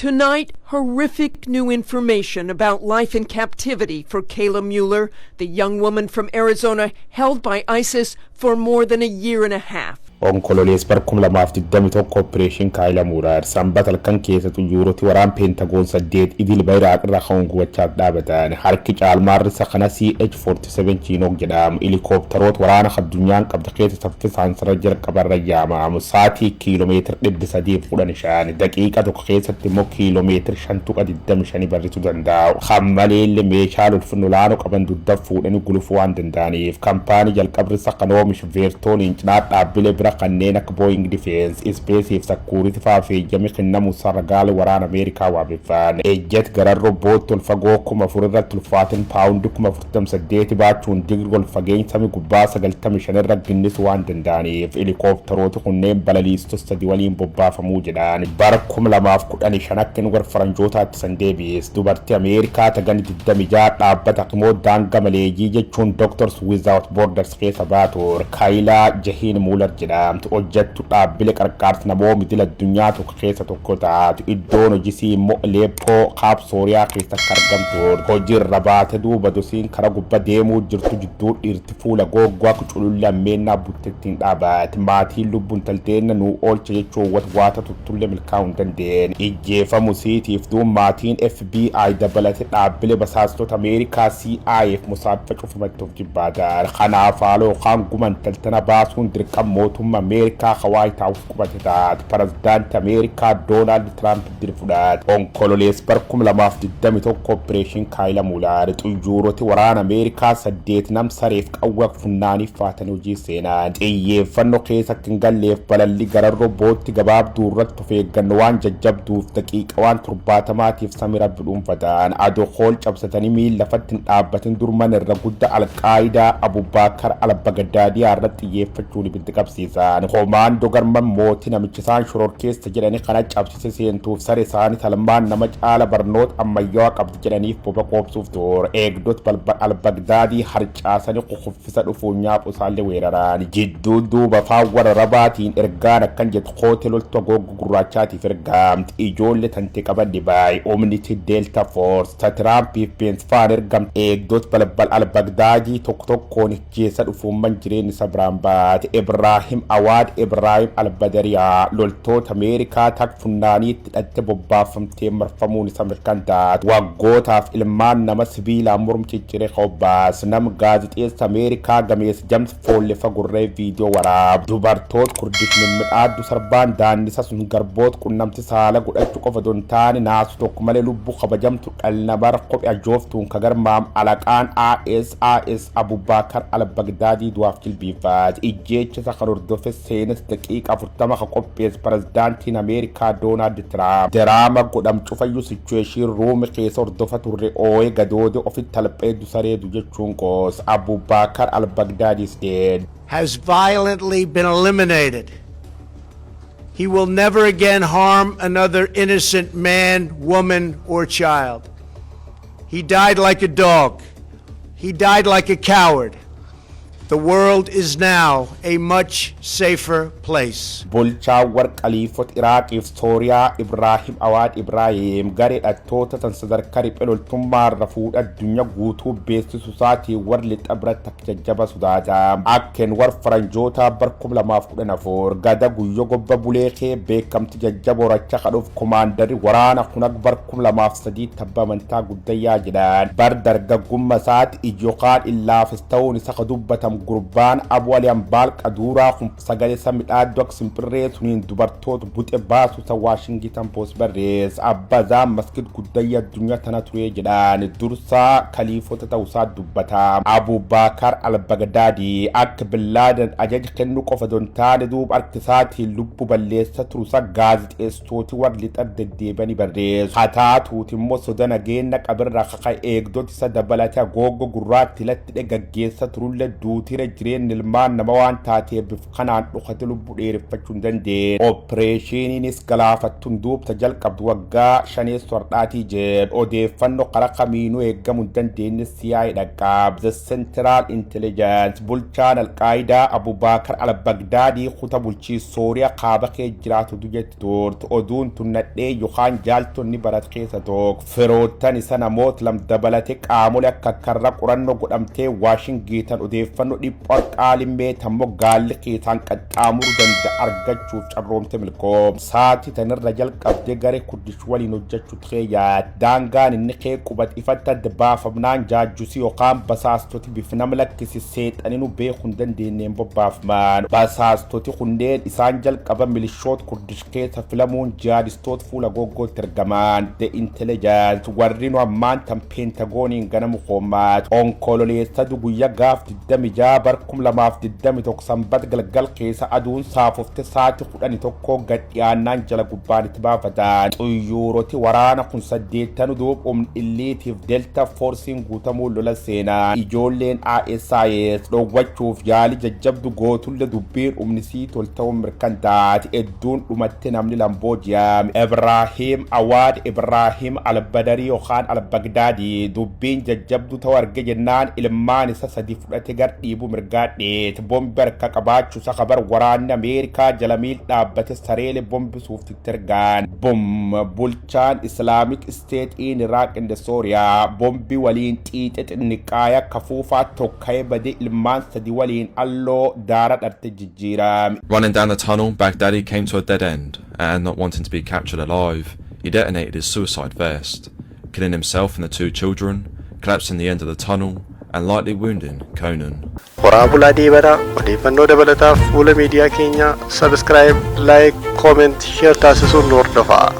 Tonight, horrific new information about life in captivity for Kayla Mueller, the young woman from Arizona held by ISIS for more than a year and a half. onkololees barkum lamaaf diddami tokko operation Kayla Mueller sanbata halkan keessatti yuuroti waraan pentagon saddeet idil bayraaq irra hawwachaaf dhaabatan harki caalmaarri sakana CH-47 chiinoog jedham helikopteroot waraana addunyaan qabda keessa saffisaan sirra jira qabarra yaamamu saatii kiiloomeetira 315 daqiiqa tokko keessatti immoo kiiloomeetira 525 barrisu danda'u hammaleelle meeshaa ulfinulaanoo qaban dudda fuudhanii gulufuu waan danda'aniif kampaanii jalqabri sakanoomish veertooniin cinaa dhaabbilee bira kanneen akka Boeing Defense Space Security faafeeyyame kennamu saragaala waraana Ameerikaa waabeffaan ejjet gararro bootol fagoo kuma furra tulfaatin paawundi kuma 48 baachuun digirgol fageenyami gubbaa 95 irra ginnis waan danda'aniif helikopteroota kunneen balaliistos sadii waliin bobbaafamuu jedhaan bara 2015 akkin gar faranjootaatti sandeebiis dubartii Ameerikaa tagan 26 dhaabbata qimoo daanga maleejii jechuun Doctors Without Borders keessa baatuur Kayla Jahiin Mueller jedhamtu hojjettu dhaabbilee qarqaarsa namoota midila addunyaa tokko keessa tokko taatu iddoon hojisii immoo Aleppo kaab Sooriyaa keessa argamtu hojiirra baate duuba dosiin karaa gubbaa deemuu jirtu jidduu dhiirti fuula goggoo akka culullee ammeenyaa buttettiin dhaabat maatiin lubbuun talteenna nuu oolcha jechuun waata tuttulle milkaa'uu hin dandeenye ijjeefamu siitiif duun maatiin FBI dabalate dhaabbilee basaastota Ameerikaa CIAf musaaffa cufumattuuf jibbaatan kanaaf haaloo kaan guman taltana baasuun dirqama mootummaa Ameerikaa White House qubate taate pirezidaantii Ameerikaa Donald Trump dirfuudhaat onkololees barkum lamaaf 21 operation Kayla Mueller xuyyooroti waraana Ameerikaa 8 nam sareef qawwa funnaaniif faatan hojii seenaa xiyyeeffannoo keessatti hin galleef balalli gararro bootti gabaabduu irratti ofeeggannoo waan jajjabduuf daqiiqa waan 70tiif samira bidhuunfatan adoo hool cabsatanii miil lafatti hin dhaabbatin durman irra guddaa Al-Qaayidaa Abubakar al-Baghdadi irratti xiyyeeffachuun ibiddi qabsiisan komaandoo garman mootii namichisaan shoror keessa jedhanii kana cabsise seentuuf sare isaanii talmaan nama caala barnoota ammayyaa qabdi jedhaniif boba qoobsuuf ture eegdot balbal al-Baghdadi harcaasanii quuffisa dhufuunyaaf usaallee weeraraan jidduu duuba faawwara rabaatiin ergaan akkan jedhu hooteeloltu gogo gurraachaatiif ergaamti ijoollee tante qabaddi baay omniti Delta Force ta Tiraampiif beensfaan ergamti eegdot balbal al-Baghdadi tokko tokkoon keessa dhufuumman jireenya isa biraan baate Ibrahim Awad Ibrahim al-Badariyaa loltoota Ameerikaa tak funnaaniitti hidhatte bobbaafamtee marfamuun isa mirkanaa'e waggootaaf ilmaan nama sibiilaa mormchichire qobbaas nam gaazexeessa Ameerikaa gameessa James Folle fagurree viidiyoo waraab dubartoota kurdish mimmidhaaddu sarbaan daannisa sun garboota qunnamti saala godhachuu qofa dontaani naasu tokko malee lubbuu kabajamtu dhalnabar kophee ajooftuun kagarmaam alaqaan ISIS Abubakar al-Baghdadi du'aaf jilbiifaat ijjeecha sakharordofe seenes daqiiqa 40 ka qophees pirezidaantiin Ameerikaa Donald Trump diraama godham cufayyu situation room keessa hordofa turre ooye gadoode ofitti talpheeddu sareedu jechuun qoos Abubakar al-Baghdadi is dead has violently been eliminated. He will never again harm another innocent man, woman, or child. He died like a dog. He died like a coward. The world is now a much safer place. Bulchaa warq Khaliifot Iraaqiif Sooriyaa Ibrahim Awad Ibrahim garee dhattoota tan sadarkaa riphee rafuudha addunyaa guutuu beeksisu isaatii warli xabratti akka jajjaba sudaataa akkeen war faranjoota bar 2014 gada guyyoo gobba buleekee beekamti jajjaba horacha kadhuuf komaandari waraana kun bar 2003 tabbamantaa guddayyaa jedhaan bar dargaggummaa isaati ijooqaan illaafis ta'uun isa kadubbatam gurbaan Abu Ali Ambal qaduuraa kun sagalee samidhaa dok simpirree tuniin dubartoota buxe baasu sa Washington Post barrees abbazaa masjid guddayyaa addunyaa tana turee jedhaan dursaa khaliifota ta'uusaa dubbataa Abubakar al-Baghdadi akka Bin Laden ajaja kennu qofa dontaane duuba artisaatiin lubbu balleessa turusa gaazexeessitooti warli xaddeebanii barrees hataatuuti immoo soda nageenya qabirra kaka eegdoti isa dabalate gogo gurraatti latti gaggeessa turulle duuti tira jireen ilmaan nama waan taatee bif kanaan dhukate lubbuu dheereffachuu hin dandeenye. Opereeshiniinis galaafattuun duubta jalqabdu waggaa 5 sordhaatii jedhe odeeffannoo karaa kamiinuu eegamuu hin dandeenye CIA dhaqaab. The Central Intelligence bulchaan Al-Qaayidaa Abubakar al-Bagdaadii kuta bulchii Sooriyaa kaaba kee jiraatu dujetti turte. Oduun tun nadhee yookaan jaaltonni barat keessa tokko firoottan isa namoota lam dabalate qaamolee akka karra qorannoo godhamtee Waashingiitan odeeffannoo dhiphoo qaalimee tammoo gaalli keessaan qaxxaamuruu danda'a argachuuf carroomte milkoom. Saatii tanirra jalqabdee garee Kurdish waliin hojjechuu ta'ee daangaan inni kee qubat ifatti adda baafamnaan jaajjusii yookaan basaastoti bifnam lakkisi seexaninu beekuu hin dandeenyeen bobbaafaman. Basaastoti kunneen isaan jalqaba milishoota Kurdish keessa filamuun jihaadistoota fuula goggootti ergaman. The Intelligence warri nu ammaan tan peentagooniin ganamu qoommaat onkololeessa guyyaa gaaf 26 bar 2021 sanbata galgal keessa aduun saafofte saatii 11 gad dhiyaannaan jala gubbaanitti baafatan. Xuyyooroti waraana kun 8 duub illiitiif delta forsiin guutamuu lola seenaa. Ijoolleen ISIS dhoowwachuuf yaali jajjabdu gootulle dubbiin umnisii tolta'uun mirkantaati. Edduun dhumatti namni Lamboojiyam Ibrahim Awaad Ibrahim al-Badari yookaan al-Bagdaadi dubbiin jajjabdu ta'u arge jennaan ilmaan isa 3 fudhate gar dhiibu mirgaadheet. Bombi harka qabaachuu isa kabar waraanni Ameerikaa jalamiil dhaabbate sareele bombisuuf tittergaan. Bulchaan Islamic State in Iraq and Syria bombi waliin xiixe xinniqaaya kafuufaa tokka'ee bade ilmaan 3 waliin alloo daara dharte jijjiirame. Running down the tunnel, Baghdadi came to a dead end, and not wanting to be captured alive, he detonated his suicide vest, killing himself and the 2 children, collapsing the end of the tunnel, and lightly wounding Conan. Waraabulaa deebaadhaa odeeffannoo dabalataaf fuula miidiyaa keenya subscribe, like, comment, share taasisuun nu hordofaa.